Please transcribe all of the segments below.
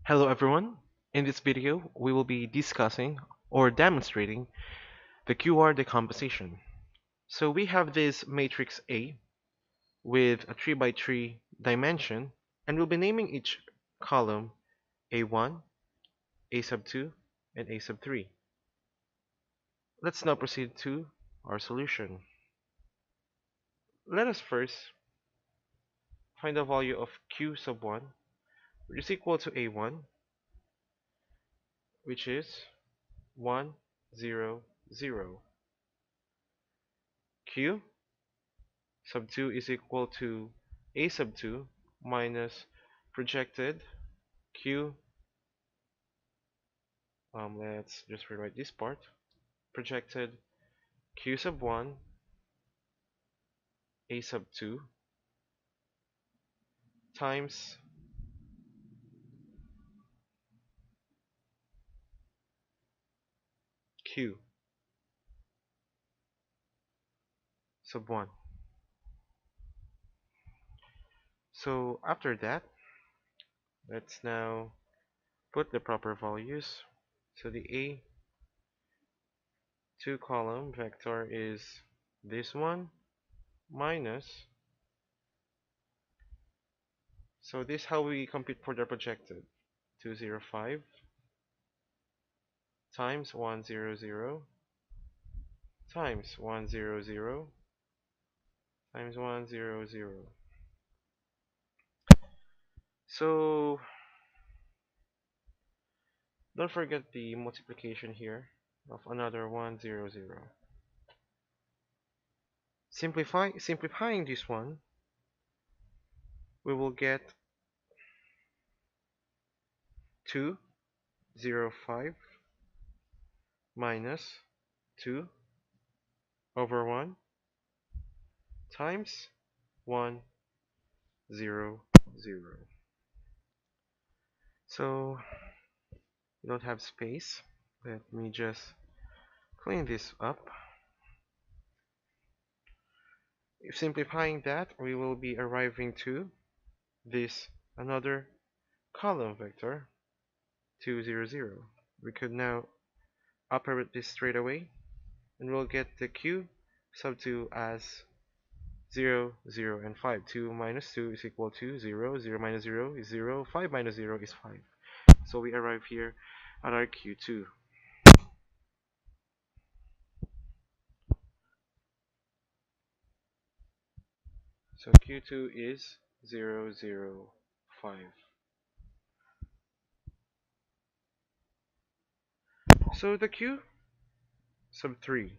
Hello everyone. In this video, we will be discussing or demonstrating the QR decomposition. So we have this matrix A with a 3 by 3 dimension, and we'll be naming each column A1, A sub 2, and A sub 3. Let's now proceed to our solution. Let us first find the value of Q sub 1, which is equal to A1, which is 1, 0, 0. Q sub 2 is equal to A sub 2 minus projected Q, let's just rewrite this part, projected Q sub 1 A sub 2 times Q sub 1. So after that, let's now put the proper values. So the A2 column vector is this one minus, so this is how we compute for the projected, 205 times 100 times 100 times 100. So don't forget the multiplication here of another 100. Simplifying this one, we will get 205 minus 2 over 1 times 100. So we don't have space. Let me just clean this up. If simplifying that, we will be arriving to this another column vector 200. We could now operate this straight away, and we'll get the Q sub 2 as 0, 0, and 5. 2 minus 2 is equal to 0, 0 minus 0 is 0, 5 minus 0 is 5. So we arrive here at our Q2. So Q2 is 0, 0, 5. So the Q sub 3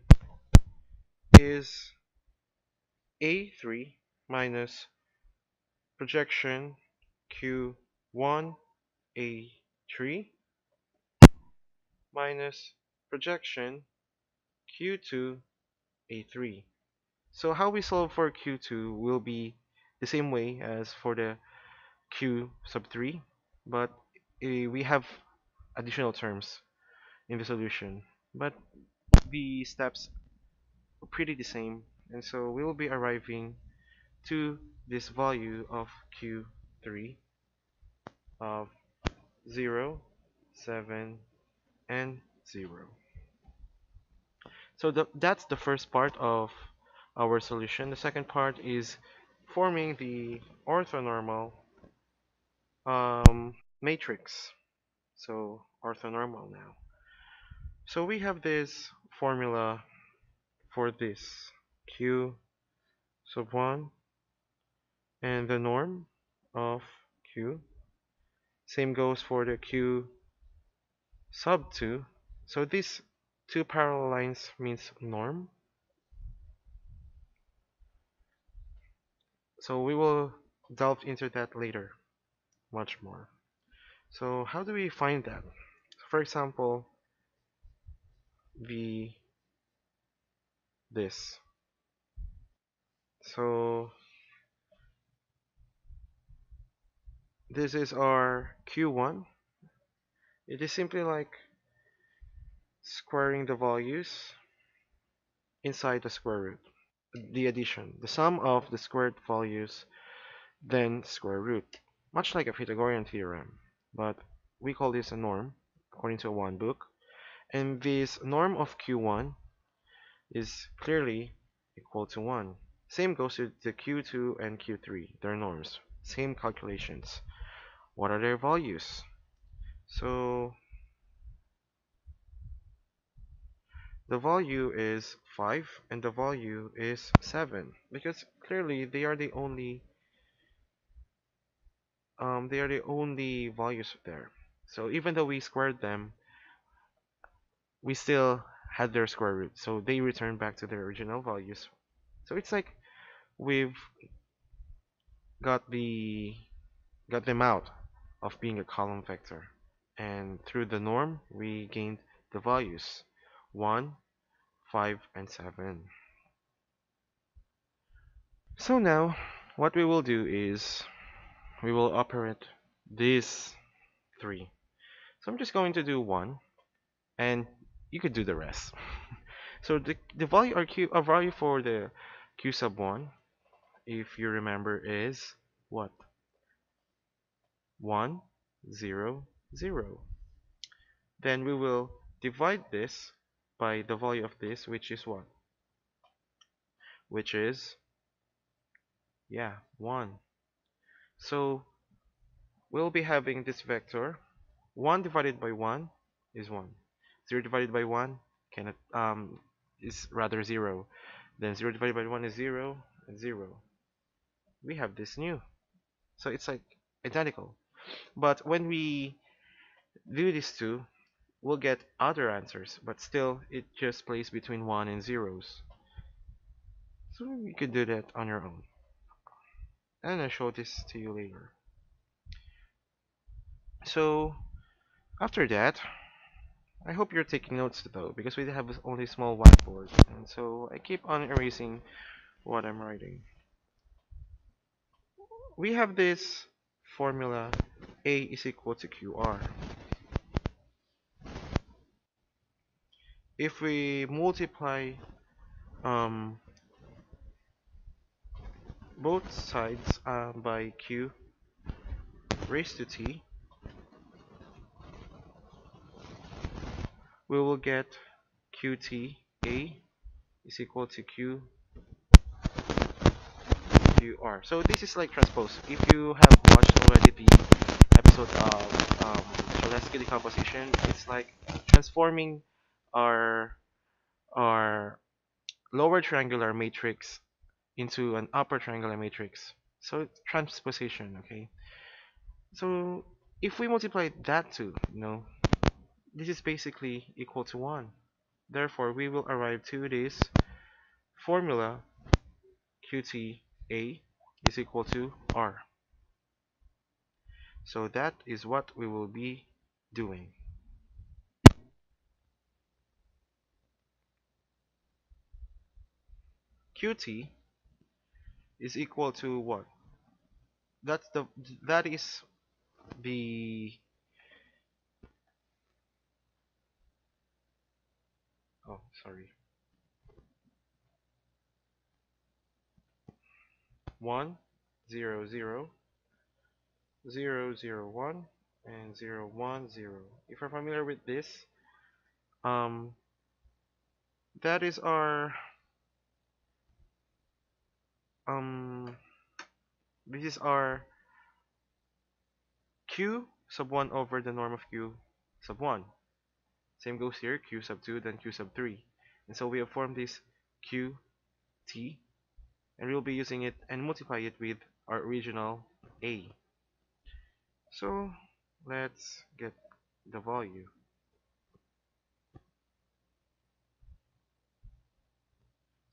is A3 minus projection Q1 A3 minus projection Q2 A3. So how we solve for Q2 will be the same way as for the Q sub 3, but we have additional terms in the solution. But the steps are pretty the same, and so we will be arriving to this value of Q3 of 0, 7, and 0. So that's the first part of our solution. The second part is forming the orthonormal matrix. So orthonormal now. So we have this formula for this Q sub 1 and the norm of Q. Same goes for the Q sub 2. So these two parallel lines means norm. So we will delve into that later much more. So how do we find that? For example, the this. So this is our Q1. It is simply like squaring the values inside the square root. the addition, the sum of the squared values, then square root, much like a Pythagorean theorem. But we call this a norm, according to one book. And this norm of Q1 is clearly equal to 1. Same goes to the Q2 and Q3, their norms. Same calculations. What are their values? So the value is 5 and the value is 7 because clearly they are the only values there. So even though we squared them, we still had their square root. So they return back to their original values. So it's like we've got the got them out of being a column vector. And through the norm, we gained the values 1, 5, and 7. So now, what we will do is we will operate these three. So I'm just going to do 1, and you could do the rest. So the value or q a value for the q sub 1, if you remember, is what? 1, 0, 0. Then we will divide this by the value of this, which is what? Which is, yeah, 1. So we'll be having this vector 1 divided by 1 is 1. 0 divided by 1 cannot is rather 0. Then 0 divided by 1 is 0 and 0. We have this new. So it's like identical. But when we do these two, we'll get other answers, but still it just plays between 1 and zeros. So you could do that on your own. And I'll show this to you later. So after that, I hope you're taking notes though, because we have only a small whiteboard, and so I keep on erasing what I'm writing. We have this formula A is equal to QR. If we multiply um, both sides by Q raised to T, we will get QTA is equal to QR. So this is like transpose. If you have watched already the episode of Cholesky decomposition, it's like transforming our our lower triangular matrix into an upper triangular matrix. So it's transposition, okay? So if we multiply that to, this is basically equal to 1. Therefore, we will arrive to this formula QTA is equal to R. So that is what we will be doing. QT is equal to what? That's the that is the oh sorry 1 0 0 0 0 1 and 0 1 0. If you're familiar with this, um, that is our um this is our q sub 1 over the norm of q sub 1. Same goes here, q sub 2 then q sub 3. And so we have formed this qt, and we'll be using it and multiply it with our original a. So let's get the value.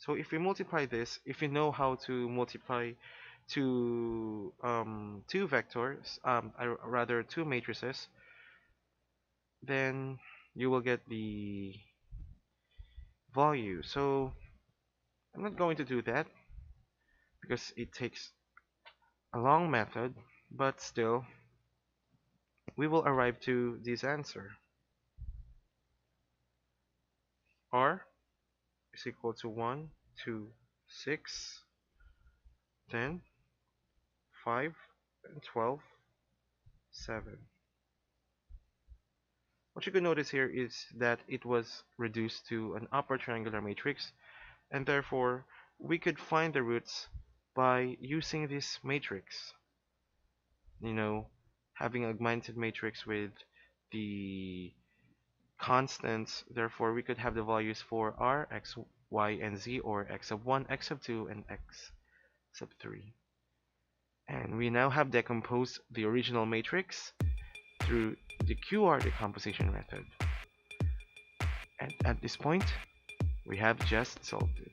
So if we multiply this, if you know how to multiply two vectors, rather two matrices, then you will get the value. So I'm not going to do that because it takes a long method, but still we will arrive to this answer. R is equal to 1, 2, 6, 10, 5, and 12, 7. What you can notice here is that it was reduced to an upper triangular matrix, and therefore we could find the roots by using this matrix. You know, having a augmented matrix with the constants, therefore we could have the values for r, x, y, and z, or x sub 1, x sub 2, and x sub 3. And we now have decomposed the original matrix through the QR decomposition method. And at this point, we have just solved it.